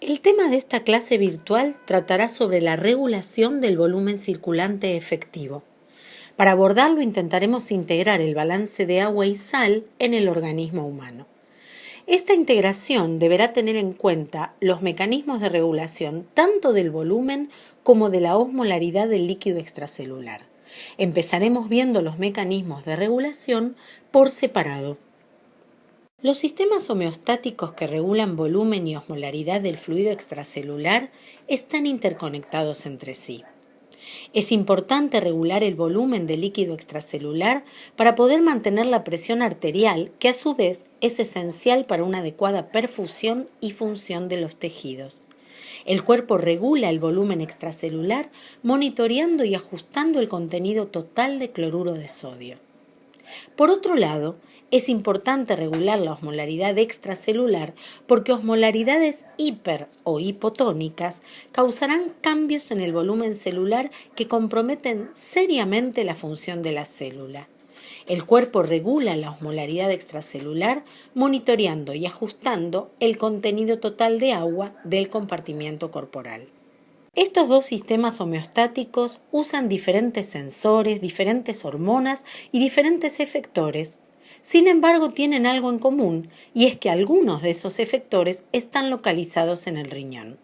El tema de esta clase virtual tratará sobre la regulación del volumen circulante efectivo. Para abordarlo intentaremos integrar el balance de agua y sal en el organismo humano. Esta integración deberá tener en cuenta los mecanismos de regulación tanto del volumen como de la osmolaridad del líquido extracelular. Empezaremos viendo los mecanismos de regulación por separado. Los sistemas homeostáticos que regulan volumen y osmolaridad del fluido extracelular están interconectados entre sí. Es importante regular el volumen del líquido extracelular para poder mantener la presión arterial, que a su vez es esencial para una adecuada perfusión y función de los tejidos. El cuerpo regula el volumen extracelular monitoreando y ajustando el contenido total de cloruro de sodio. Por otro lado, es importante regular la osmolaridad extracelular porque osmolaridades hiper o hipotónicas causarán cambios en el volumen celular que comprometen seriamente la función de la célula. El cuerpo regula la osmolaridad extracelular monitoreando y ajustando el contenido total de agua del compartimiento corporal. Estos dos sistemas homeostáticos usan diferentes sensores, diferentes hormonas y diferentes efectores. Sin embargo, tienen algo en común, y es que algunos de esos efectores están localizados en el riñón.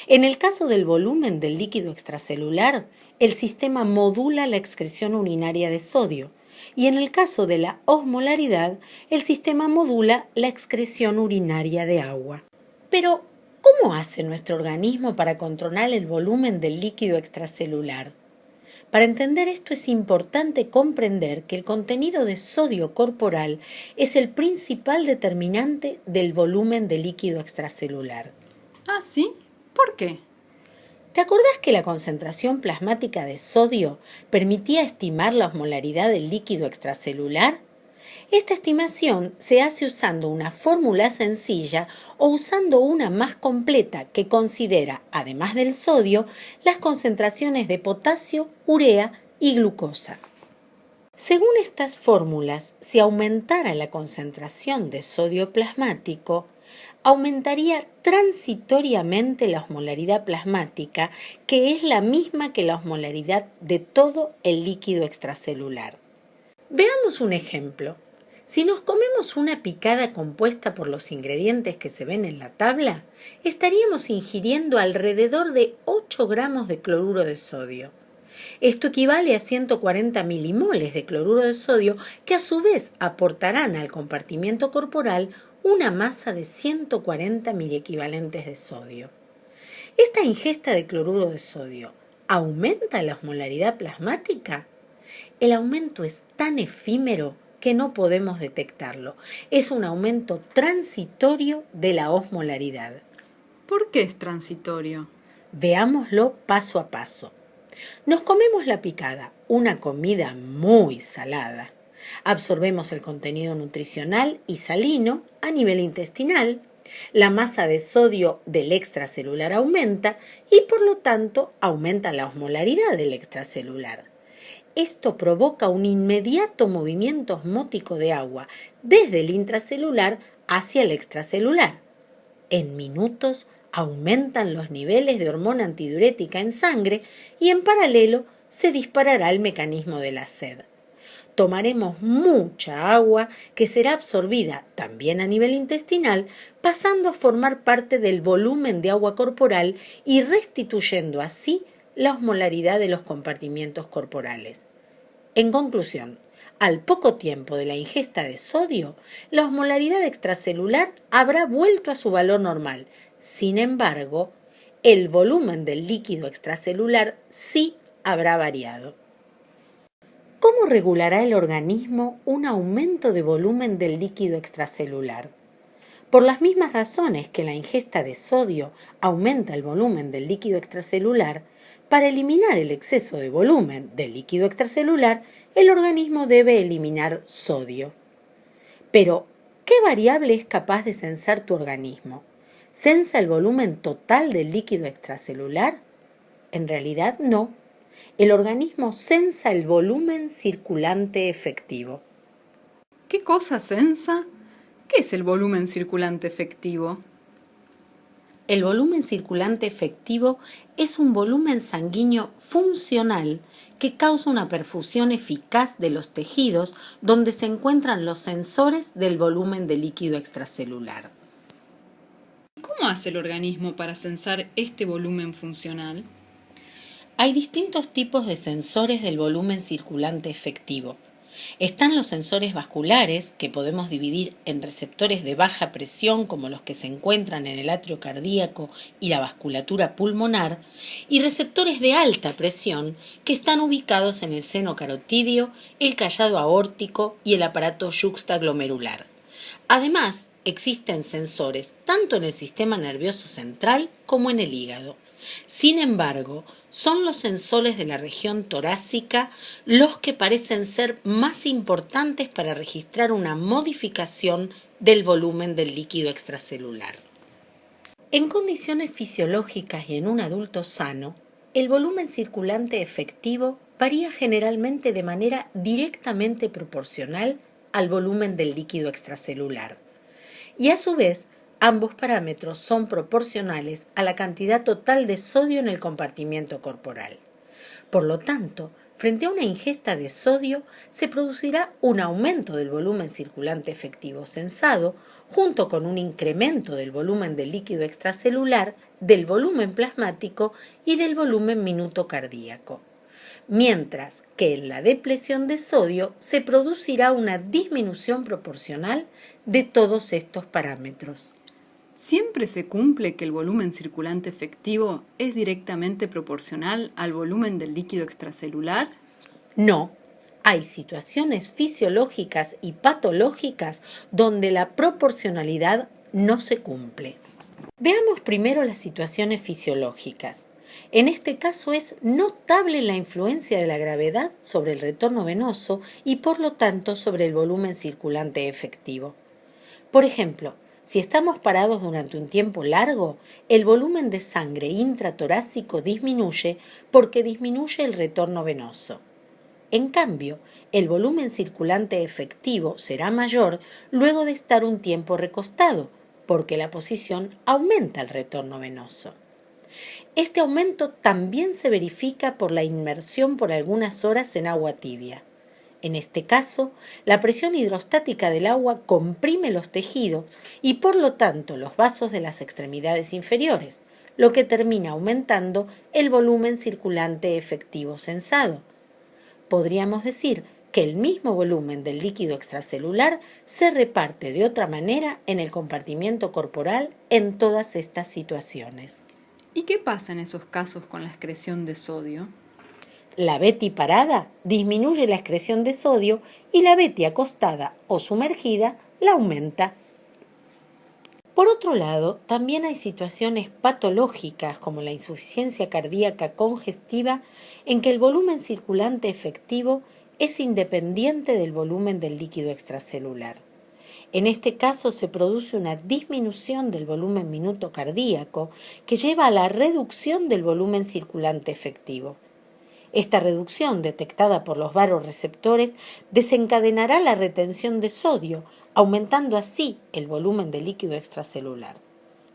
En el caso del volumen del líquido extracelular, el sistema modula la excreción urinaria de sodio, y en el caso de la osmolaridad, el sistema modula la excreción urinaria de agua. Pero, ¿cómo hace nuestro organismo para controlar el volumen del líquido extracelular? Para entender esto es importante comprender que el contenido de sodio corporal es el principal determinante del volumen de líquido extracelular. ¿Ah, sí? ¿Por qué? ¿Te acordás que la concentración plasmática de sodio permitía estimar la osmolaridad del líquido extracelular? Esta estimación se hace usando una fórmula sencilla o usando una más completa que considera, además del sodio, las concentraciones de potasio, urea y glucosa. Según estas fórmulas, si aumentara la concentración de sodio plasmático, aumentaría transitoriamente la osmolaridad plasmática, que es la misma que la osmolaridad de todo el líquido extracelular. Veamos un ejemplo. Si nos comemos una picada compuesta por los ingredientes que se ven en la tabla, estaríamos ingiriendo alrededor de 8 gramos de cloruro de sodio. Esto equivale a 140 milimoles de cloruro de sodio que a su vez aportarán al compartimiento corporal una masa de 140 miliequivalentes de sodio. ¿Esta ingesta de cloruro de sodio aumenta la osmolaridad plasmática? El aumento es tan efímero que no podemos detectarlo. Es un aumento transitorio de la osmolaridad. ¿Por qué es transitorio? Veámoslo paso a paso. Nos comemos la picada, una comida muy salada. Absorbemos el contenido nutricional y salino a nivel intestinal. La masa de sodio del extracelular aumenta y por lo tanto aumenta la osmolaridad del extracelular. Esto provoca un inmediato movimiento osmótico de agua desde el intracelular hacia el extracelular. En minutos aumentan los niveles de hormona antidiurética en sangre y en paralelo se disparará el mecanismo de la sed. Tomaremos mucha agua que será absorbida también a nivel intestinal, pasando a formar parte del volumen de agua corporal y restituyendo así la osmolaridad de los compartimientos corporales. En conclusión, al poco tiempo de la ingesta de sodio, la osmolaridad extracelular habrá vuelto a su valor normal. Sin embargo, el volumen del líquido extracelular sí habrá variado. ¿Cómo regulará el organismo un aumento de volumen del líquido extracelular? Por las mismas razones que la ingesta de sodio aumenta el volumen del líquido extracelular, para eliminar el exceso de volumen del líquido extracelular, el organismo debe eliminar sodio. Pero, ¿qué variable es capaz de censar tu organismo? ¿Censa el volumen total del líquido extracelular? En realidad no. El organismo censa el volumen circulante efectivo. ¿Qué cosa censa? ¿Qué es el volumen circulante efectivo? El volumen circulante efectivo es un volumen sanguíneo funcional que causa una perfusión eficaz de los tejidos donde se encuentran los sensores del volumen de líquido extracelular. ¿Cómo hace el organismo para censar este volumen funcional? Hay distintos tipos de sensores del volumen circulante efectivo. Están los sensores vasculares, que podemos dividir en receptores de baja presión, como los que se encuentran en el atrio cardíaco y la vasculatura pulmonar, y receptores de alta presión, que están ubicados en el seno carotídeo, el callado aórtico y el aparato yuxtaglomerular. Además, existen sensores tanto en el sistema nervioso central como en el hígado. Sin embargo, son los sensores de la región torácica los que parecen ser más importantes para registrar una modificación del volumen del líquido extracelular. En condiciones fisiológicas y en un adulto sano, el volumen circulante efectivo varía generalmente de manera directamente proporcional al volumen del líquido extracelular. Y a su vez, ambos parámetros son proporcionales a la cantidad total de sodio en el compartimiento corporal. Por lo tanto, frente a una ingesta de sodio, se producirá un aumento del volumen circulante efectivo sensado, junto con un incremento del volumen del líquido extracelular, del volumen plasmático y del volumen minuto cardíaco. Mientras que en la depresión de sodio se producirá una disminución proporcional de todos estos parámetros. ¿Siempre se cumple que el volumen circulante efectivo es directamente proporcional al volumen del líquido extracelular? No, hay situaciones fisiológicas y patológicas donde la proporcionalidad no se cumple. Veamos primero las situaciones fisiológicas. En este caso es notable la influencia de la gravedad sobre el retorno venoso y por lo tanto sobre el volumen circulante efectivo. Por ejemplo, si estamos parados durante un tiempo largo, el volumen de sangre intratorácico disminuye porque disminuye el retorno venoso. En cambio, el volumen circulante efectivo será mayor luego de estar un tiempo recostado, porque la posición aumenta el retorno venoso. Este aumento también se verifica por la inmersión por algunas horas en agua tibia. En este caso, la presión hidrostática del agua comprime los tejidos y por lo tanto los vasos de las extremidades inferiores, lo que termina aumentando el volumen circulante efectivo sensado. Podríamos decir que el mismo volumen del líquido extracelular se reparte de otra manera en el compartimiento corporal en todas estas situaciones. ¿Y qué pasa en esos casos con la excreción de sodio? La Betty parada disminuye la excreción de sodio y la Betty acostada o sumergida la aumenta. Por otro lado, también hay situaciones patológicas como la insuficiencia cardíaca congestiva en que el volumen circulante efectivo es independiente del volumen del líquido extracelular. En este caso se produce una disminución del volumen minuto cardíaco que lleva a la reducción del volumen circulante efectivo. Esta reducción, detectada por los vasoreceptores, desencadenará la retención de sodio, aumentando así el volumen de líquido extracelular.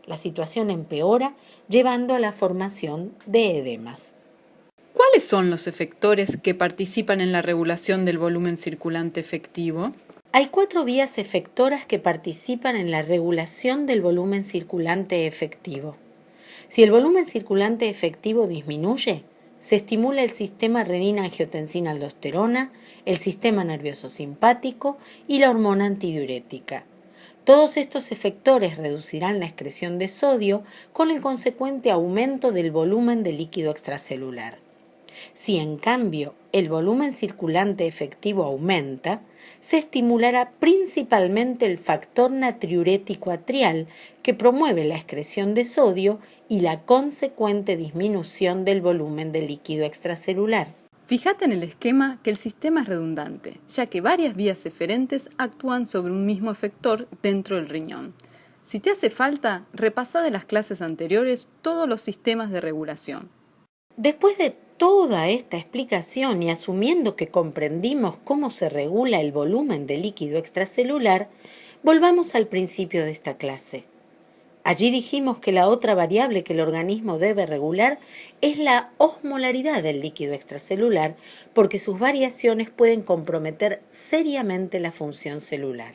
La situación empeora, llevando a la formación de edemas. ¿Cuáles son los efectores que participan en la regulación del volumen circulante efectivo? Hay 4 vías efectoras que participan en la regulación del volumen circulante efectivo. Si el volumen circulante efectivo disminuye, se estimula el sistema renina-angiotensina-aldosterona, el sistema nervioso simpático y la hormona antidiurética. Todos estos efectores reducirán la excreción de sodio con el consecuente aumento del volumen de líquido extracelular. Si en cambio el volumen circulante efectivo aumenta, se estimulará principalmente el factor natriurético atrial que promueve la excreción de sodio y la consecuente disminución del volumen de líquido extracelular. Fíjate en el esquema que el sistema es redundante, ya que varias vías eferentes actúan sobre un mismo efector dentro del riñón. Si te hace falta, repasa de las clases anteriores todos los sistemas de regulación. Después de toda esta explicación y asumiendo que comprendimos cómo se regula el volumen de líquido extracelular, volvamos al principio de esta clase. Allí dijimos que la otra variable que el organismo debe regular es la osmolaridad del líquido extracelular, porque sus variaciones pueden comprometer seriamente la función celular.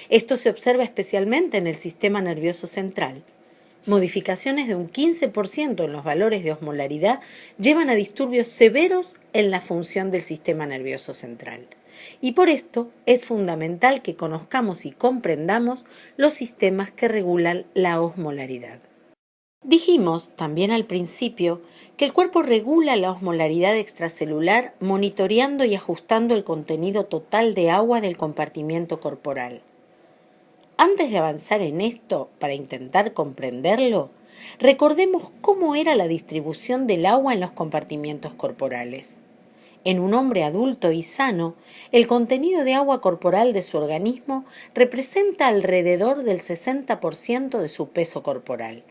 Esto se observa especialmente en el sistema nervioso central. Modificaciones de un 15% en los valores de osmolaridad llevan a disturbios severos en la función del sistema nervioso central. Y por esto es fundamental que conozcamos y comprendamos los sistemas que regulan la osmolaridad. Dijimos también al principio que el cuerpo regula la osmolaridad extracelular monitoreando y ajustando el contenido total de agua del compartimiento corporal. Antes de avanzar en esto, para intentar comprenderlo, recordemos cómo era la distribución del agua en los compartimientos corporales. En un hombre adulto y sano, el contenido de agua corporal de su organismo representa alrededor del 60% de su peso corporal.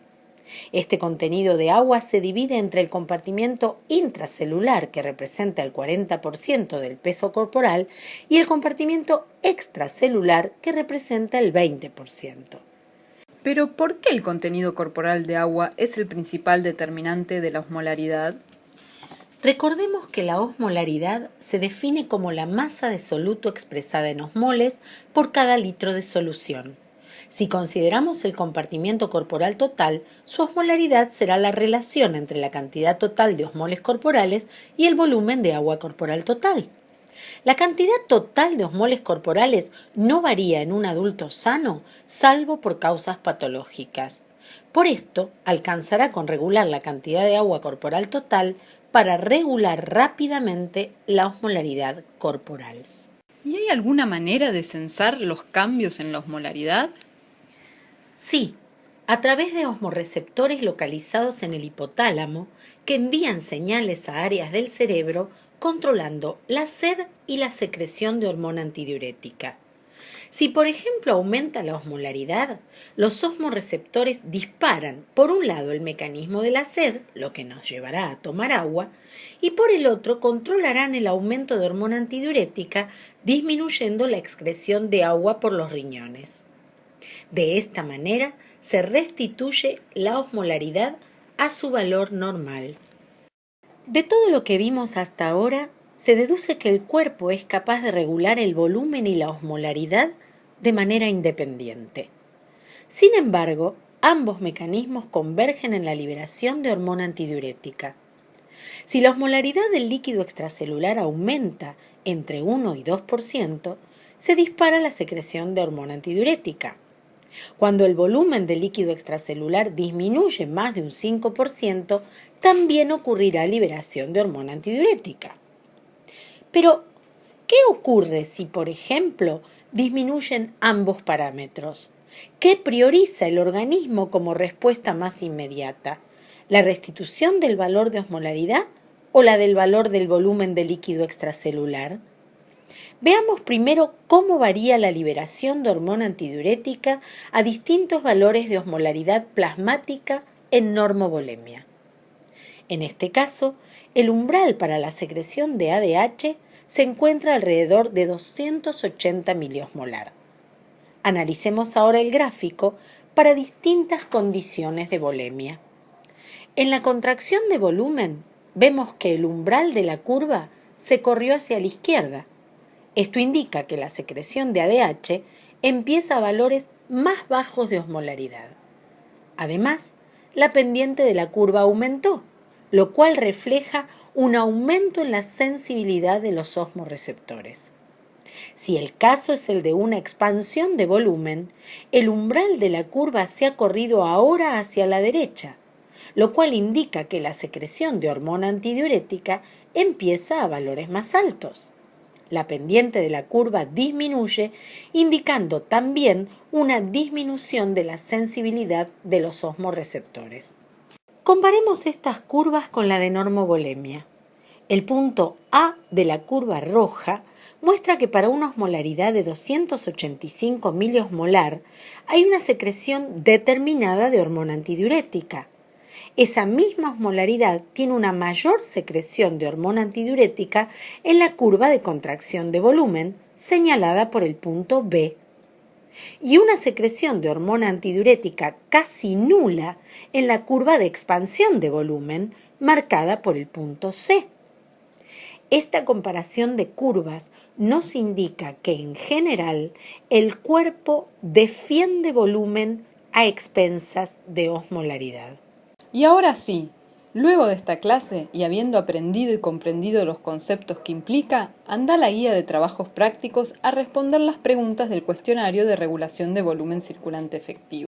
Este contenido de agua se divide entre el compartimiento intracelular, que representa el 40% del peso corporal, y el compartimiento extracelular, que representa el 20%. Pero, ¿por qué el contenido corporal de agua es el principal determinante de la osmolaridad? Recordemos que la osmolaridad se define como la masa de soluto expresada en osmoles por cada litro de solución. Si consideramos el compartimiento corporal total, su osmolaridad será la relación entre la cantidad total de osmoles corporales y el volumen de agua corporal total. La cantidad total de osmoles corporales no varía en un adulto sano, salvo por causas patológicas. Por esto, alcanzará con regular la cantidad de agua corporal total para regular rápidamente la osmolaridad corporal. ¿Y hay alguna manera de censar los cambios en la osmolaridad? Sí, a través de osmorreceptores localizados en el hipotálamo que envían señales a áreas del cerebro controlando la sed y la secreción de hormona antidiurética. Si, por ejemplo, aumenta la osmolaridad, los osmorreceptores disparan, por un lado, el mecanismo de la sed, lo que nos llevará a tomar agua, y por el otro, controlarán el aumento de hormona antidiurética, disminuyendo la excreción de agua por los riñones. De esta manera, se restituye la osmolaridad a su valor normal. De todo lo que vimos hasta ahora, se deduce que el cuerpo es capaz de regular el volumen y la osmolaridad de manera independiente. Sin embargo, ambos mecanismos convergen en la liberación de hormona antidiurética. Si la osmolaridad del líquido extracelular aumenta entre 1 y 2%, se dispara la secreción de hormona antidiurética. Cuando el volumen del líquido extracelular disminuye más de un 5%, también ocurrirá liberación de hormona antidiurética. Pero, ¿qué ocurre si, por ejemplo, disminuyen ambos parámetros? ¿Qué prioriza el organismo como respuesta más inmediata? ¿La restitución del valor de osmolaridad o la del valor del volumen de líquido extracelular? Veamos primero cómo varía la liberación de hormona antidiurética a distintos valores de osmolaridad plasmática en normovolemia. En este caso, el umbral para la secreción de ADH se encuentra alrededor de 280 miliosmolar. Analicemos ahora el gráfico para distintas condiciones de volemia. En la contracción de volumen, vemos que el umbral de la curva se corrió hacia la izquierda. Esto indica que la secreción de ADH empieza a valores más bajos de osmolaridad. Además, la pendiente de la curva aumentó, lo cual refleja un aumento en la sensibilidad de los osmorreceptores. Si el caso es el de una expansión de volumen, el umbral de la curva se ha corrido ahora hacia la derecha, lo cual indica que la secreción de hormona antidiurética empieza a valores más altos. La pendiente de la curva disminuye, indicando también una disminución de la sensibilidad de los osmorreceptores. Comparemos estas curvas con la de normovolemia. El punto A de la curva roja muestra que para una osmolaridad de 285 miliosmolar hay una secreción determinada de hormona antidiurética. Esa misma osmolaridad tiene una mayor secreción de hormona antidiurética en la curva de contracción de volumen, señalada por el punto B. y una secreción de hormona antidiurética casi nula en la curva de expansión de volumen marcada por el punto C. Esta comparación de curvas nos indica que en general el cuerpo defiende volumen a expensas de osmolaridad. Y ahora sí, luego de esta clase y habiendo aprendido y comprendido los conceptos que implica, anda a la guía de trabajos prácticos a responder las preguntas del cuestionario de regulación de volumen circulante efectivo.